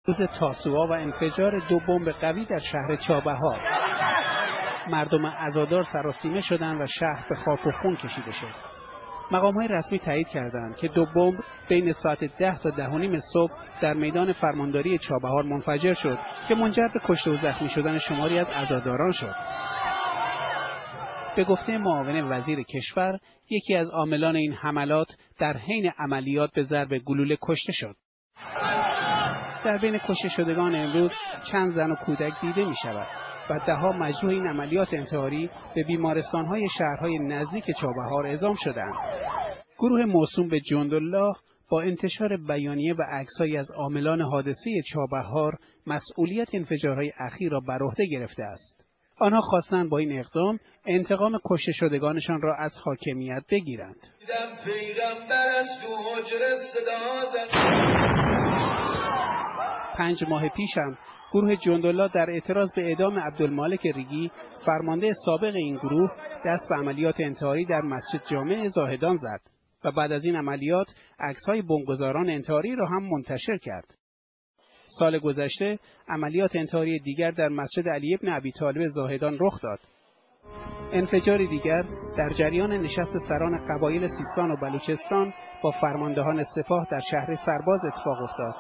روز تاسوعا و انفجار 2 بمب قوی در شهر چابهار. مردم عزادار سراسیمه شدند و شهر به خاک و خون کشیده شد. مقام‌های رسمی تایید کردند که 2 بمب بین ساعت 10 تا 10:30 صبح در میدان فرمانداری چابهار منفجر شد که منجر به کشته و زخمی شدن شماری از عزاداران شد. به گفته معاون وزیر کشور، یکی از عاملان این حملات در حین عملیات به ضرب گلوله کشته شد. در بین کشته شدگان امروز چند زن و کودک دیده می شود و ده‌ها مجروح این عملیات انتحاری به بیمارستان‌های شهرهای نزدیک چابهار اعزام شدند. گروه موسوم به جندالله با انتشار بیانیه و عکس‌هایی از عاملان حادثه چابهار مسئولیت انفجارهای اخیر را بر عهده گرفته است. آنها خواستند با این اقدام انتقام کشته شدگانشان را از حاکمیت بگیرند. 5 ماه پیش هم گروه جندالله در اعتراض به اعدام عبدالمالک ریگی، فرمانده سابق این گروه، دست به عملیات انتحاری در مسجد جامع زاهدان زد و بعد از این عملیات عکس‌های بمبگذاران انتحاری را هم منتشر کرد. سال گذشته عملیات انتحاری دیگر در مسجد علی بن ابی طالب زاهدان رخ داد. انفجاری دیگر در جریان نشست سران قبایل سیستان و بلوچستان با فرماندهان سپاه در شهر سرباز اتفاق افتاد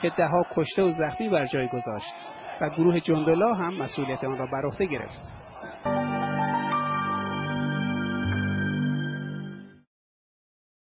که ده‌ها کشته و زخمی بر جای گذاشت و گروه جندالله هم مسئولیت آن را بر عهده گرفت.